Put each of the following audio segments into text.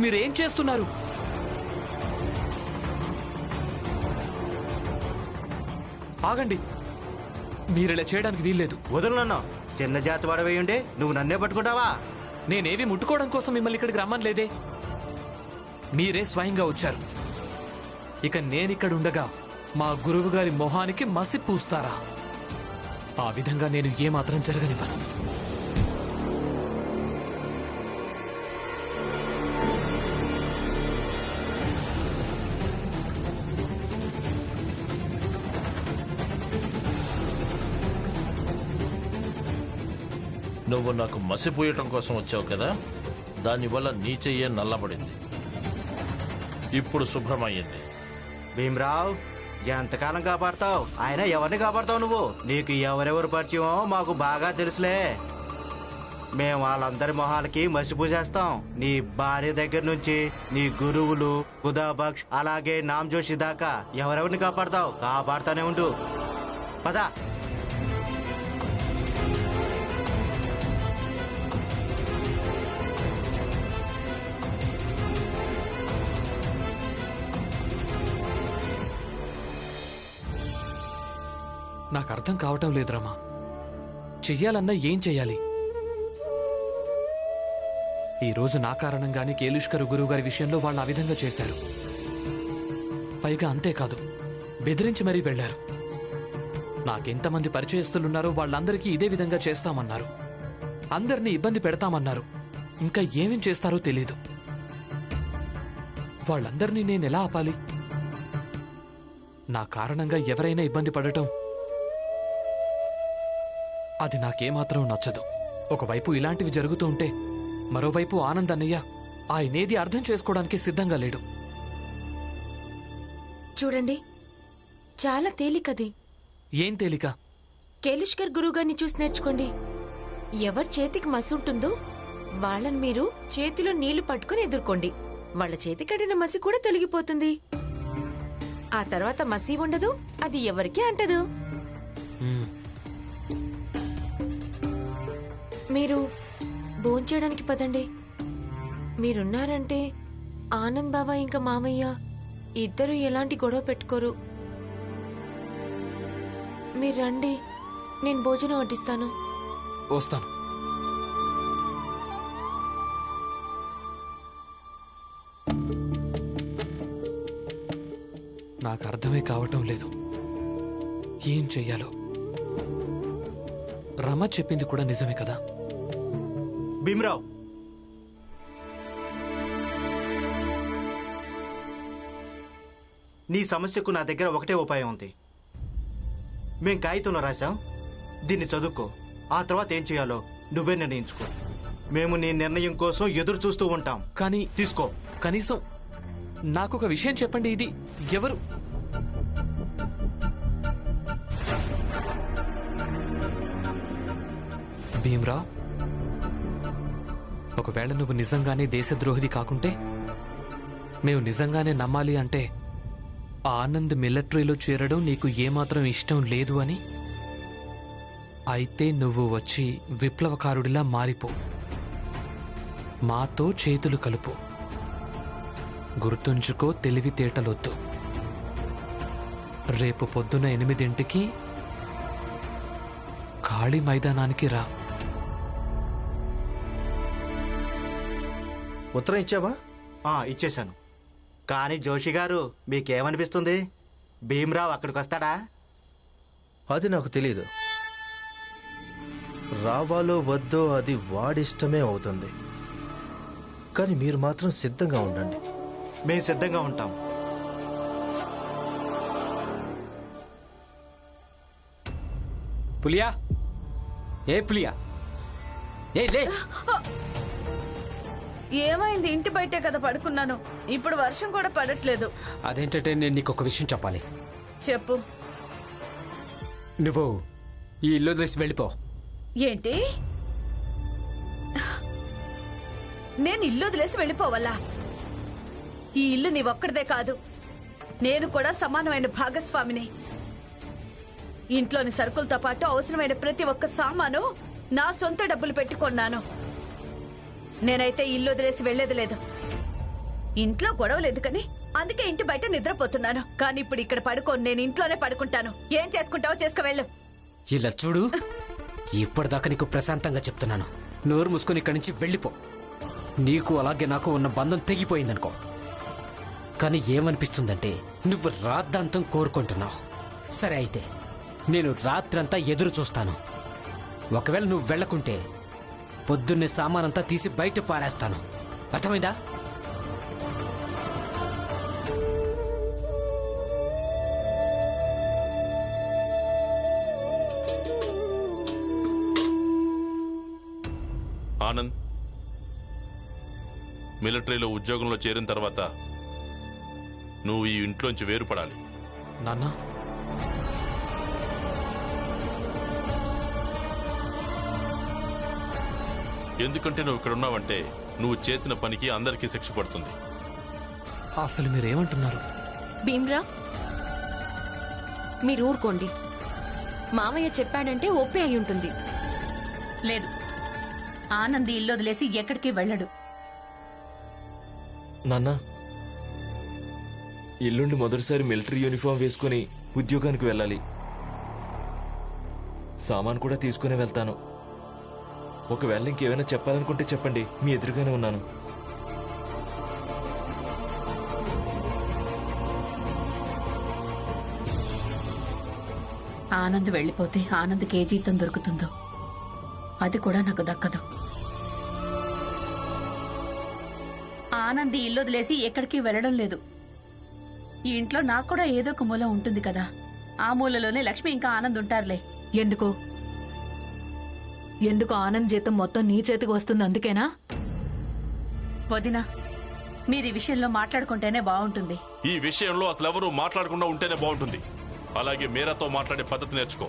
మీరేం చేస్తున్నారు? ఆగండి, మీరిలా చేయడానికి వీల్లేదు. వదులు నన్ను. చిన్న జాతి వాడవేయుండే నువ్వు నన్నే పట్టుకుంటావా? నేనేవి ముట్టుకోవడం కోసం మిమ్మల్ని ఇక్కడికి రమ్మనలేదే. మీరే స్వయంగా వచ్చారు. ఇక నేనిక్కడ ఉండగా మా గురువు గారి మొహానికి మసి పూస్తారా? ఆ విధంగా నేను ఏమాత్రం జరగనివ్వను. నువ్వు నాకు మసిపోయటం కోసం వచ్చావు కదా, దానివల్ల నీ చెయ్యే నల్లబడింది. ఇప్పుడు శుభ్రమయ్యింది. భీమరావు, ఎంతకాలం కాపాడతావు? ఆయన ఎవరిని కాపాడతావు నువ్వు? నీకు ఎవరెవరు పరిచయమో మాకు బాగా తెలుసులే. మేము వాళ్ళందరి మొహాలకి మసిపూసేస్తాం. నీ భార్య దగ్గర నుంచి నీ గురువులు, ఖుదాబక్ష్, అలాగే నామ్ జోషి దాకా ఎవరెవరిని కాపాడతావు? కాపాడుతానే ఉండు. పదా. నాకు అర్థం కావటం లేదు రమా. చెయ్యాలన్నా ఏం చెయ్యాలి? ఈరోజు నా కారణంగానే కేలుష్కర్ గురువుగారి విషయంలో వాళ్ళు ఆ విధంగా చేశారు. పైగా అంతేకాదు, బెదిరించి మరీ వెళ్లారు. నాకెంతమంది పరిచయస్తులున్నారో వాళ్ళందరికీ ఇదే విధంగా చేస్తామన్నారు. అందరినీ ఇబ్బంది పెడతామన్నారు. ఇంకా ఏమేం చేస్తారో తెలీదు. వాళ్ళందరినీ నేనెలా ఆపాలి? నా కారణంగా ఎవరైనా ఇబ్బంది పడటం అది నాకేమాత్రం నచ్చదు. ఒకవైపు ఇలాంటివి జరుగుతూ ఉంటే మరోవైపు ఆనంద్ అన్నయ్య ఆయనేది అర్థం చేసుకోవడానికి సిద్ధంగా లేడు. చూడండి, చాలా తేలికది. ఏం తేలిక? కేలుష్కర్ గురువుగారిని చూసి నేర్చుకోండి. ఎవరి చేతికి మసి ఉంటుందో వాళ్ళని మీరు చేతిలో నీళ్లు పట్టుకుని ఎదుర్కోండి. వాళ్ళ చేతి కట్టిన మసి కూడా తొలగిపోతుంది. ఆ తర్వాత మసి ఉండదు, అది ఎవరికీ అంటదు. మీరు భోంచేయడానికి పదండి. మీరున్నారంటే ఆనంద్ బాబా ఇంకా మామయ్య ఇద్దరు ఎలాంటి గొడవ పెట్టుకోరు. మీరు రండి, నేను భోజనం వడ్డిస్తాను. వస్తాను. నాకు అర్థమే కావటం లేదు ఏం చెయ్యాలో. రమ చెప్పింది కూడా నిజమే కదా. భీమరావు, నీ సమస్యకు నా దగ్గర ఒకటే ఉపాయం ఉంది. మేం కాగితంలో రాశాం, దీన్ని చదువుకో. ఆ తర్వాత ఏం చేయాలో నువ్వే నిర్ణయించుకో. మేము నీ నిర్ణయం కోసం ఎదురు చూస్తూ ఉంటాం. కానీ తీసుకో. కనీసం నాకొక విషయం చెప్పండి. ఇది ఎవరు? భీమరావు, ఒకవేళ నువ్వు నిజంగానే దేశద్రోహిది కాకుంటే, మేము నిజంగానే నమ్మాలి అంటే ఆనంద్ మిలిటరీలో చేరడం నీకు ఏమాత్రం ఇష్టం లేదు అని. అయితే నువ్వు వచ్చి విప్లవకారుడిలా మారిపో. మాతో చేతులు కలుపు. గుర్తుంచుకో, తెలివితేటలొద్దు. రేపు పొద్దున 8 ఖాళీ మైదానానికి రా. ఉత్తరం ఇచ్చావా? ఇచ్చేశాను. కానీ జోషి గారు, మీకేమనిపిస్తుంది? భీమరావు అక్కడికి వస్తాడా? అది నాకు తెలీదు. రావాలో వద్దో అది వాడిష్టమే అవుతుంది. కానీ మీరు మాత్రం సిద్ధంగా ఉండండి. మేము సిద్ధంగా ఉంటాం. పులియా, ఏ పులియా, ఏ లే. ఏమైంది? ఇంటి బయటే కదా పడుకున్నాను. ఇప్పుడు వర్షం కూడా పడట్లేదు. అదేంటంటే నేను నీకు ఒక విషయం చెప్పాలి. చెప్పు. నువ్వు ఈ ఇల్లు వదిలేసి వెళ్ళిపో. ఏంటి? నేను ఇల్లు వదిలేసి వెళ్ళిపోవాలా? ఈ ఇల్లు నీ ఒక్కడిదే కాదు, నేను కూడా సమానమైన భాగస్వామిని. ఇంట్లోని సరుకులతో పాటు అవసరమైన ప్రతి ఒక్క సామాను నా సొంత డబ్బులు పెట్టుకున్నాను. నేనైతే ఇల్లు వదిలేసి వెళ్లేది లేదు. ఇంట్లో గొడవలు ఎందుకని అందుకే ఇంటి బయట నిద్రపోతున్నాను. కానీ ఇప్పుడు ఇక్కడ పడుకోను, నేను ఇంట్లోనే పడుకుంటాను. ఏం చేసుకుంటావో చేసుకు వెళ్ళు. ఇలా చూడు, ఇప్పటిదాకా నీకు ప్రశాంతంగా చెప్తున్నాను, నోరు మూసుకొని ఇక్కడి నుంచి వెళ్ళిపో. నీకు అలాగే నాకు ఉన్న బంధం తెగిపోయిందనుకో. కానీ ఏమనిపిస్తుందంటే నువ్వు రాద్ధాంతం కోరుకుంటున్నావు. సరే అయితే నేను రాత్రంతా ఎదురు చూస్తాను. ఒకవేళ నువ్వు వెళ్ళకుంటే పొద్దున్నే సామానంతా తీసి బయట పారేస్తాను. అర్థమైందా? ఆనంద్, మిలిటరీలో ఉద్యోగంలో చేరిన తర్వాత నువ్వు ఈ ఇంట్లోంచి వేరుపడాలి. నాన్న, ఎందుకంటే నువ్వు ఇక్కడ ఉన్నావంటే నువ్వు చేసిన పనికి అందరికీ శిక్ష పడుతుంది. అసలు మీరేమంటున్నారు? భీమ్రా, మీరు ఊరుకోండి. మామయ్య చెప్పాడంటే ఒప్పే అయి ఉంటుంది. లేదు, ఆనంద్ ఇల్లు వదిలేసి ఎక్కడికి వెళ్ళడు. నాన్న, ఎల్లుండి మొదటిసారి మిలిటరీ యూనిఫామ్ వేసుకుని ఉద్యోగానికి వెళ్ళాలి. సామాన్ కూడా తీసుకుని వెళ్తాను. ఒకవేళ ఇంకేమైనా చెప్పాలనుకుంటే చెప్పండి, మీ ఎదురుగానే ఉన్నాను. ఆనంద్ వెళ్ళిపోతే ఆనంద్కి ఏ జీతం దొరుకుతుందో అది కూడా నాకు దక్కదు. ఆనంద్ ఈ ఇల్లు వదిలేసి ఎక్కడికి వెళ్ళడం లేదు. ఈ ఇంట్లో నాకు కూడా ఏదో ఒక మూల ఉంటుంది కదా, ఆ మూలలోనే లక్ష్మి ఇంకా ఆనంద్ ఉంటారులే. ఎందుకు ఎందుకు ఆనంద్ జీతం మొత్తం నీ చేతికి వస్తుంది? అందుకేనా? వదినా, మీరు ఈ విషయంలో మాట్లాడుకుంటేనే బాగుంటుంది. ఈ విషయంలో అసలు ఎవరూ మాట్లాడకుండా ఉంటేనే బాగుంటుంది. అలాగే మీరాతో మాట్లాడే పద్ధతి నేర్చుకో.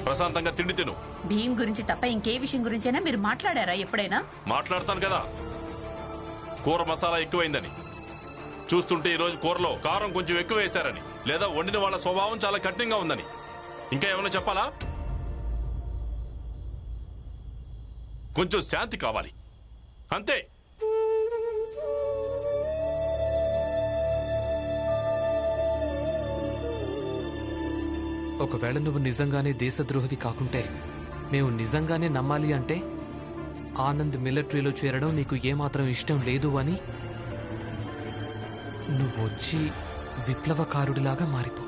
ప్రశాంతంగా తిండి తిను. భీమ్ గురించి తప్ప ఇంకే విషయం గురించైనా మీరు మాట్లాడారా ఎప్పుడైనా? మాట్లాడతాను కదా, కూర మసాలా ఎక్కువైందని, చూస్తుంటే ఈరోజు కూరలో కారం కొంచెం ఎక్కువ వేశారని, లేదా వండిన వాళ్ళ స్వభావం చాలా కఠినంగా ఉందని. ఇంకా ఏమైనా చెప్పాలా? కొంచెం శాంతి కావాలి, అంతే. ఒకవేళ నువ్వు నిజంగానే దేశద్రోహివి కాకుంటే మేము నిజంగానే నమ్మాలి అంటే ఆనంద్ మిలిటరీలో చేరడం నీకు ఏమాత్రం ఇష్టం లేదు అని నువ్వు వచ్చి విప్లవకారుడిలాగా మారిపో.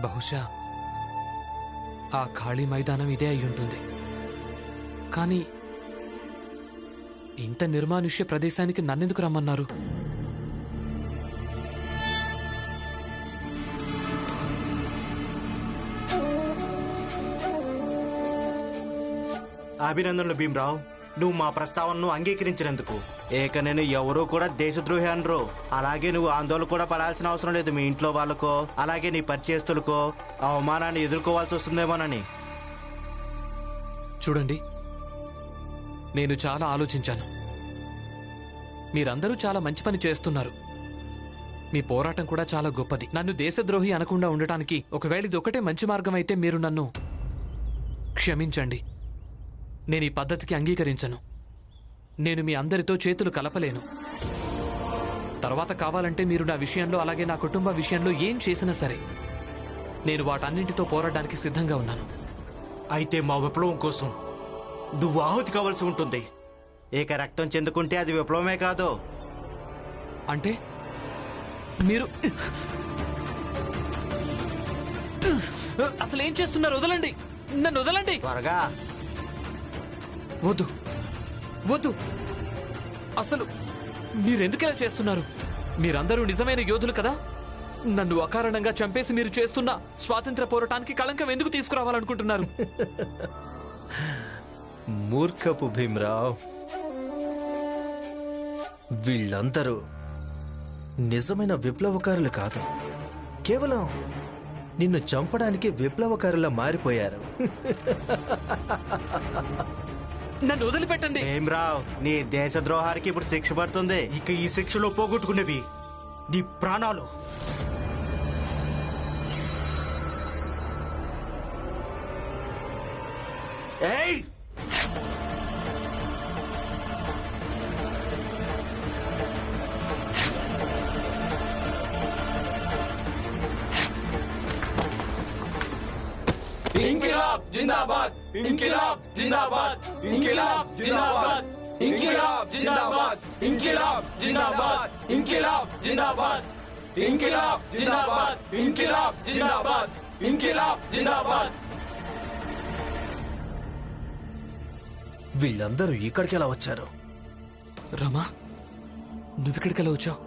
బహుశా ఆ ఖాళీ మైదానం ఇదే అయ్యుంటుంది. కానీ ఇంత నిర్మానుష్య ప్రదేశానికి నన్నెందుకు రమ్మన్నారు? అభినందనలు భీమరావు, నువ్వు మా ప్రస్తావనను అంగీకరించినందుకు. ఏక నేను ఎవరూ కూడా దేశద్రోహి అనరు. అలాగే నువ్వు ఆందోళన కూడా పడాల్సిన అవసరం లేదు. మీ ఇంట్లో వాళ్ళకో అలాగే నీ పరిచయస్తులకో అవమానాన్ని ఎదుర్కోవాల్సి వస్తుందేమోనని. చూడండి, నేను చాలా ఆలోచించాను. మీరందరూ చాలా మంచి పని చేస్తున్నారు. మీ పోరాటం కూడా చాలా గొప్పది. నన్ను దేశద్రోహి అనకుండా ఉండటానికి ఒకవేళ ఇది ఒకటే మంచి మార్గం అయితే మీరు నన్ను క్షమించండి. నేను ఈ పద్ధతికి అంగీకరించను. నేను మీ అందరితో చేతులు కలపలేను. తర్వాత కావాలంటే మీరు నా విషయంలో అలాగే నా కుటుంబ విషయంలో ఏం చేసినా సరే నేను వాటన్నింటితో పోరాడడానికి సిద్ధంగా ఉన్నాను. అయితే మా విప్లవం కోసం నువ్వు ఆహుతి కావాల్సి ఉంటుంది. ఏక రక్తం చెందుకుంటే అది విప్లవమే కాదు. అంటే మీరు అసలు ఏం చేస్తున్నారు? వదలండి, నన్ను వదలండి. త్వరగా. వద్దు వద్దు, అసలు మీరెందుకు ఇలా చేస్తున్నారు? మీరందరూ నిజమైన యోధులు కదా. నన్ను అకారణంగా చంపేసి మీరు చేస్తున్న స్వాతంత్ర పోరాటానికి కళంకం ఎందుకు తీసుకురావాలనుకుంటున్నారు? మూర్ఖపు భీమరావ్, వీళ్ళందరూ నిజమైన విప్లవకారులు కాదు. కేవలం నిన్ను చంపడానికి విప్లవకారులా మారిపోయారు. నన్ను వదిలిపెట్టండి. భీమ్రావ్, నీ దేశద్రోహానికి ఇప్పుడు శిక్ష పడుతుంది. ఇక ఈ శిక్షలో పోగొట్టుకునేవి నీ ప్రాణాలు. ఏయ్, इंकिलाब जिंदाबाद, इंकिलाब जिंदाबाद, इंकिलाब जिंदाबाद, इंकिलाब जिंदाबाद, इंकिलाब जिंदाबाद, इंकिलाब जिंदाबाद, इंकिलाब जिंदाबाद, इंकिलाब जिंदाबाद, इंकिलाब जिंदाबाद. వీళ్ళందరూ ఇక్కడికి ఎలా వచ్చారు? రమా, నువ్విక్కడికెలా వచ్చావు?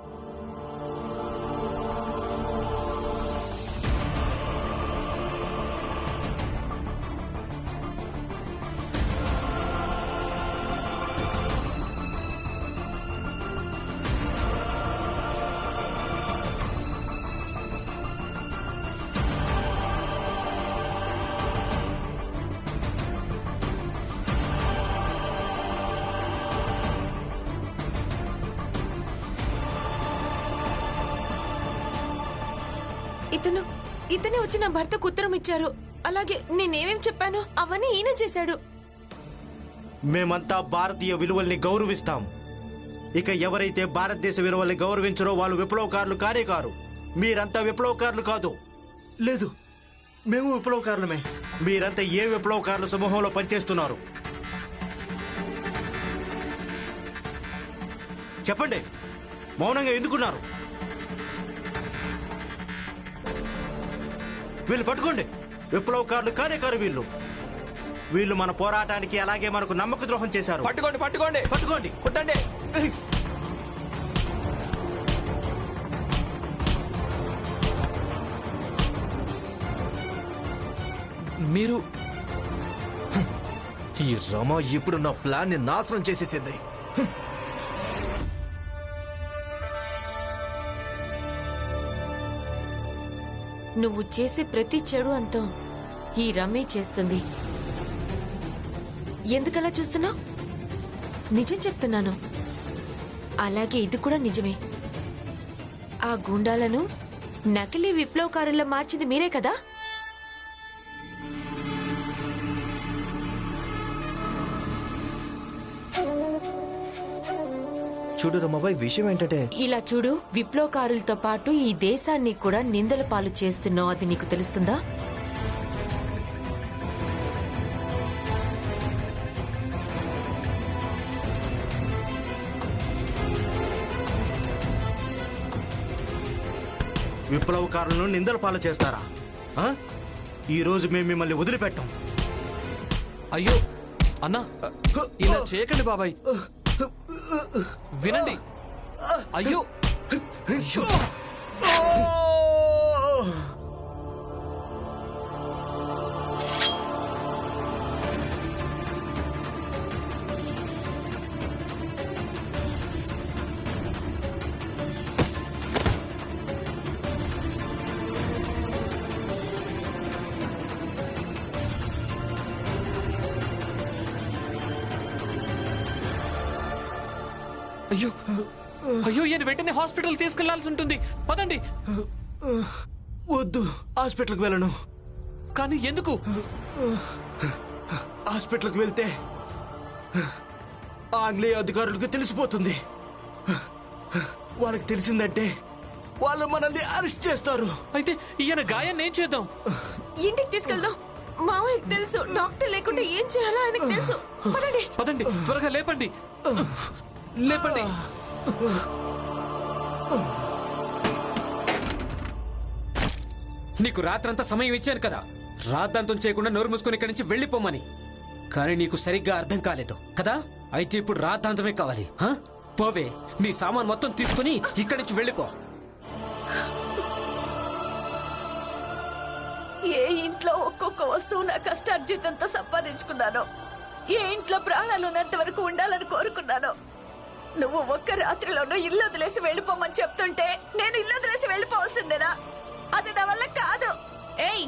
ఇతనే వచ్చి నా భర్తకు ఉత్తరం ఇచ్చారు. అలాగే నేనేమేం చెప్పానో అవన్నీ ఈయన చేశాడు. మేమంతా భారతీయ విలువల్ని గౌరవిస్తాం. ఇక ఎవరైతే భారతదేశ విలువల్ని గౌరవించరో వాళ్ళు విప్లవకారులు కానే కారు. మీరంతా విప్లవకారులు కాదు. లేదు, మేము విప్లవకారులమే. మీరంతా ఏ విప్లవకారుల సమూహంలో పనిచేస్తున్నారు చెప్పండి. మౌనంగా ఎందుకున్నారు? వీళ్ళు పట్టుకోండి. విప్లవకారులు కానే కారు వీళ్ళు. వీళ్ళు మన పోరాటానికి అలాగే మనకు నమ్మక ద్రోహం చేశారు. పట్టుకోండి, పట్టుకోండి, పట్టుకోండి, కొట్టండి. మీరు ఈ రమ ఇప్పుడు నా ప్లాన్ ని నాశనం చేసేసింది. నువ్వు చేసే ప్రతి చెడు అంతం ఈ రమ్మే చేస్తుంది. ఎందుకలా చూస్తున్నావు? నిజం చెప్తున్నాను. అలాగే ఇది కూడా నిజమే. ఆ గుండాలను నకిలీ విప్లవకారుల్లో మార్చింది మీరే కదా? చూడు రమాబాయ్, విషయం ఏంటంటే ఇలా చూడు, విప్లవకారులతో పాటు ఈ దేశాన్ని కూడా నిందల పాలు చేస్తున్నావు. అది నీకు తెలుస్తుందా? విప్లవకారులను నిందల పాలు చేస్తారా? ఈ రోజు మేము మిమ్మల్ని వదిలిపెట్టాం. అయ్యో అన్నా, ఇలా చేయకండి బాబాయ్. వినండి. అయ్యో అయ్యో, అయ్యో అయ్యో, ఈయన వెంటనే హాస్పిటల్ తీసుకెళ్లాల్సి ఉంటుంది. పదండి. వద్దు, హాస్పిటల్కి వెళ్ళను. కానీ ఎందుకు? హాస్పిటల్కి వెళ్తే ఆంగ్లేయ అధికారులకు తెలిసిపోతుంది. వాళ్ళకి తెలిసిందంటే వాళ్ళు మనల్ని అరెస్ట్ చేస్తారు. అయితే ఈయన గాయాన్ని ఏం చేద్దాం? ఇంటికి తీసుకెళ్దాం. మావయ్యకు తెలుసు, డాక్టర్ లేకుండా ఏం చేయాలో ఆయనకు తెలుసు. పదండి పదండి, త్వరగా లేపండి, లేపండి. నీకు రాత్రంతా సమయం ఇచ్చాను కదా, రాద్ధాంతం చేయకుండా నోరు మూసుకుని ఇక్కడి నుంచి వెళ్ళిపోమని. కానీ నీకు సరిగ్గా అర్థం కాలేదు కదా. అయితే ఇప్పుడు రాద్ధాంతమే కావాలి. పోవే, నీ సామాన్ మొత్తం తీసుకుని ఇక్కడి నుంచి వెళ్ళిపో. ఏ ఇంట్లో ఒక్కొక్క వస్తువు నా కష్టార్జితంతో సంపాదించుకున్నానో, ఏ ఇంట్లో ప్రాణాలు ఉన్నంత వరకు ఉండాలని కోరుకున్నానో, నువ్వు ఒక్క రాత్రిలోనూ ఇల్లు వదిలేసి వెళ్ళిపోమని చెప్తుంటే నేను ఇల్లు వదిలేసి వెళ్ళిపోవాల్సిందేనా? అది నా వల్ల కాదు. ఏయ్,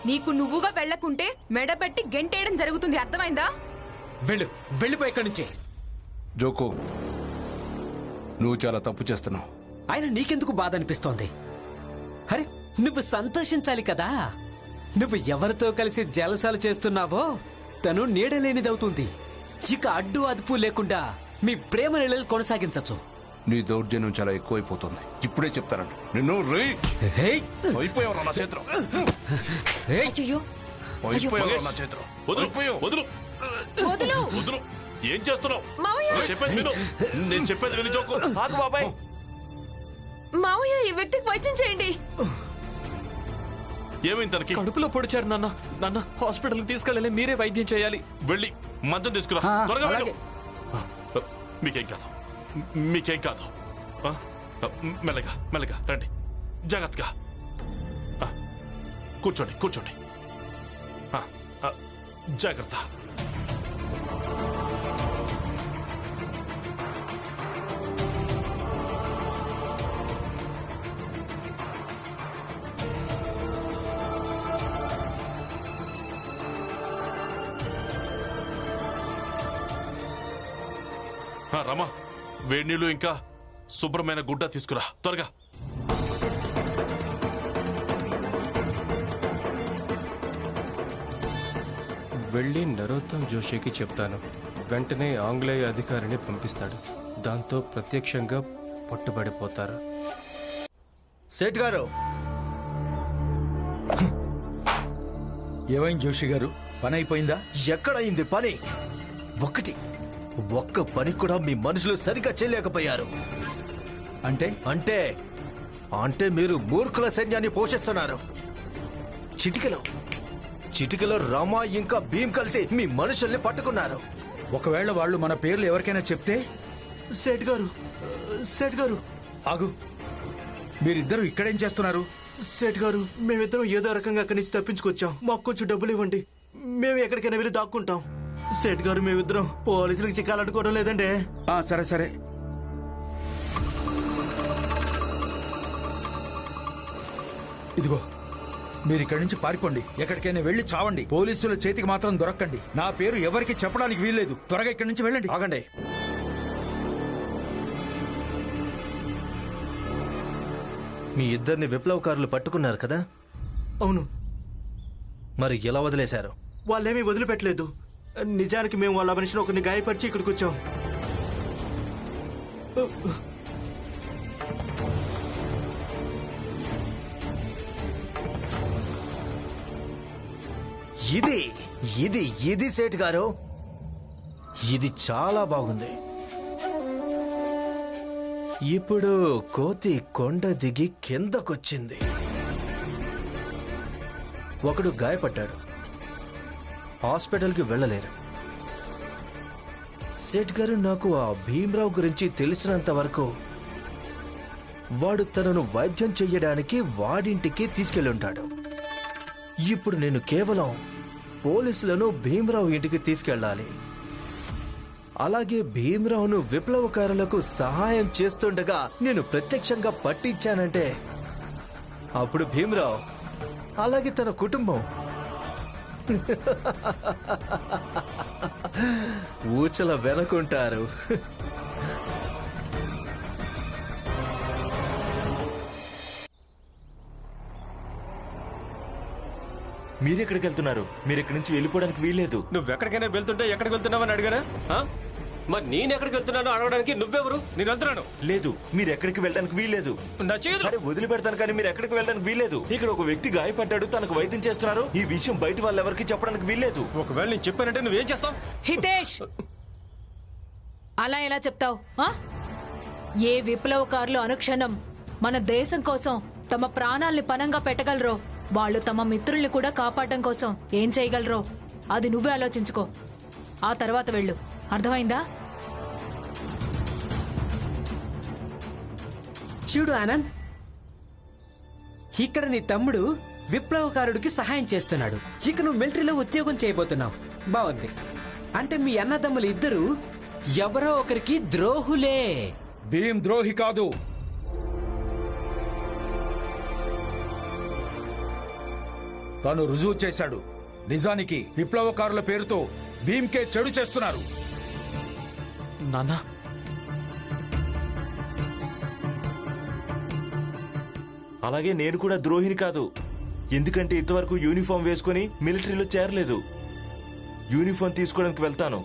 నీకు నువ్వుగా వెళ్లకుంటే మెడపెట్టి గెంటేయడం జరుగుతుంది, అర్థమైందా? వెళ్ళిపో ఇక్కడి నుంచి. జోకో, నువ్వు చాలా తప్పు చేస్తున్నావు. ఆయన నీకెందుకు బాధ అనిపిస్తోంది? అరే, నువ్వు సంతోషించాలి కదా. నువ్వు ఎవరితో కలిసి జలసాలు చేస్తున్నావో తను నీడలేనిదవుతుంది. ఇక అడ్డు అదుపు లేకుండా మీ ప్రేమ నీళ్ళని కొనసాగించచ్చు. నీ దౌర్జన్యం చాలా ఎక్కువైపోతుంది. ఇప్పుడే చెప్తానండి నిన్ను. అయిపోయావు నా చేతిలో, అయిపోయావు నా చేతిలో. వదులు. ఏం చేస్తున్నావు? చెప్పేది విను. నేను చెప్పేది విని జోకు. ఆగు బాబాయ్. మావయ్య, ఈ వ్యక్తికి వైద్యం చేయండి. ఏమైంది తనకి? కడుపులో పొడిచారు నాన్న. నాన్న, హాస్పిటల్కి తీసుకెళ్ళాలి, మీరే వైద్యం చేయాలి. వెళ్ళి మంచం తీసుకురా, త్వరగా వెళ్ళు. మీకేం కాదు. మెల్లగా రండి, జాగ్రత్తగా. కూర్చోండి. జాగ్రత్త. రమా, వేడి నీళ్ళు ఇంకా శుభ్రమైన గుడ్డ తీసుకురా, త్వరగా. వెళ్ళి నరోత్తమ్ జోషికి చెప్తాను. వెంటనే ఆంగ్లేయ అధికారిని పంపిస్తాడు. దాంతో ప్రత్యక్షంగా పట్టుబడిపోతారు. సేట్ గారు, ఏమైంది జోషి గారు? పని అయిపోయిందా? ఎక్కడైంది పని? ఒక్క పని కూడా మీ మనుషులు సరిగ్గా చేయలేకపోయారు. అంటే మీరు మూర్ఖుల సైన్యాన్ని పోషిస్తున్నారు. చిటికలో రమా ఇంకా భీమ్ కలిసి మీ మనుషుల్ని పట్టుకున్నారు. ఒకవేళ వాళ్ళు మన పేర్లు ఎవరికైనా చెప్తే? సేట్ గారు ఆగు. మీరిద్దరు ఇక్కడేం చేస్తున్నారు? సేట్ గారు, మేమిద్దరం ఏదో రకంగా అక్కడి నుంచి తప్పించుకొచ్చాం. మాకు కొంచెం డబ్బులు ఇవ్వండి, మేము ఎక్కడికైనా వెళ్ళి దాక్కుంటాం. సేట్ గారు, మేమిద్దరం పోలీసులకు చిక్కాలనుకోవడం లేదండి. సరే. ఇదిగో, మీరు ఇక్కడి నుంచి పారిపోండి. ఎక్కడికైనా వెళ్ళి చావండి. పోలీసుల చేతికి మాత్రం దొరక్కండి. నా పేరు ఎవరికి చెప్పడానికి వీల్లేదు. త్వరగా ఇక్కడి నుంచి వెళ్ళండి. ఆగండి. మీ ఇద్దరిని విప్లవకారులు పట్టుకున్నారు కదా? అవును. మరి ఎలా వదిలేశారు? వాళ్ళేమీ వదిలిపెట్టలేదు. నిజానికి మేము వాళ్ళ మనిషిని ఒకరిని గాయపరిచి ఇక్కడికి వచ్చాం. ఇది సేట్ గారు, ఇది చాలా బాగుంది. ఇప్పుడు కోతి కొండ దిగి కిందకొచ్చింది. ఒకడు గాయపడ్డాడు, హాస్పిటల్కి వెళ్ళలేరు. సేట్ గారు, నాకు ఆ భీమ్రావు గురించి తెలిసినంత వరకు వాడు తనను వైద్యం చెయ్యడానికి వాడింటికి తీసుకెళ్ళుంటాడు. ఇప్పుడు నేను కేవలం పోలీసులను భీమ్రావు ఇంటికి తీసుకెళ్ళాలి. అలాగే భీమ్రావును విప్లవకారులకు సహాయం చేస్తుండగా నేను ప్రత్యక్షంగా పట్టించానంటే అప్పుడు భీమ్రావు అలాగే తన కుటుంబం ఊచల వెనకుంటారు. మీరెక్కడికి వెళ్తున్నారు? మీరు ఇక్కడి నుంచి వెళ్ళిపోవడానికి వీల్లేదు. నువ్వెక్కడికైనా వెళ్తుంటే ఎక్కడికి వెళ్తున్నావని అడిగారా? మరి నేను ఎక్కడికి వెళ్తున్నానో అడగడానికి నువ్వెవరు? నేను వెళ్తున్నాను. లేదు, మీరు ఎక్కడికి వెళ్ళడానికి వీల్లేదు. వదిలిపెడతాను, కానీ మీరు ఎక్కడికి వెళ్ళడానికి వీల్లేదు. ఇక్కడ ఒక వ్యక్తి గాయపడ్డాడు, తనకు వైద్యం చేస్తున్నారు. ఈ విషయం బయట వాళ్ళెవరికి చెప్పడానికి వీల్లేదు. ఒకవేళ నేను చెప్పానంటే నువ్వేం చేస్తావు? హితేష్, అలా ఎలా చెప్తావు? ఏ విప్లవకారులు అనుక్షణం మన దేశం కోసం తమ ప్రాణాల్ని పణంగా పెట్టగలరో, వాళ్ళు తమ మిత్రుల్ని కూడా కాపాడడం కోసం ఏం చేయగలరో అది నువ్వే ఆలోచించుకో. ఆ తర్వాత వెళ్ళు. అర్థమైందా? చూడు ఆనంద్, ఇక్కడ నీ తమ్ముడు విప్లవకారుడికి సహాయం చేస్తున్నాడు. ఇక నువ్వు మిలిటరీలో ఉద్యోగం చేయబోతున్నావు. బాగుంది. అంటే మీ అన్నదమ్ములు ఇద్దరు ఎవరో ఒకరికి ద్రోహులే. భీమ్ ద్రోహి కాదు. తాను రుజువు చేశాడు. నిజానికి విప్లవకారుల పేరుతో భీమ్కే చెడు చేస్తున్నారు. నాన్న, అలాగే నేను కూడా ద్రోహిని కాదు. ఎందుకంటే ఇంతవరకు యూనిఫామ్ వేసుకొని మిలిటరీలో చేరలేదు. యూనిఫామ్ తీసుకోవడానికి వెళ్తాను.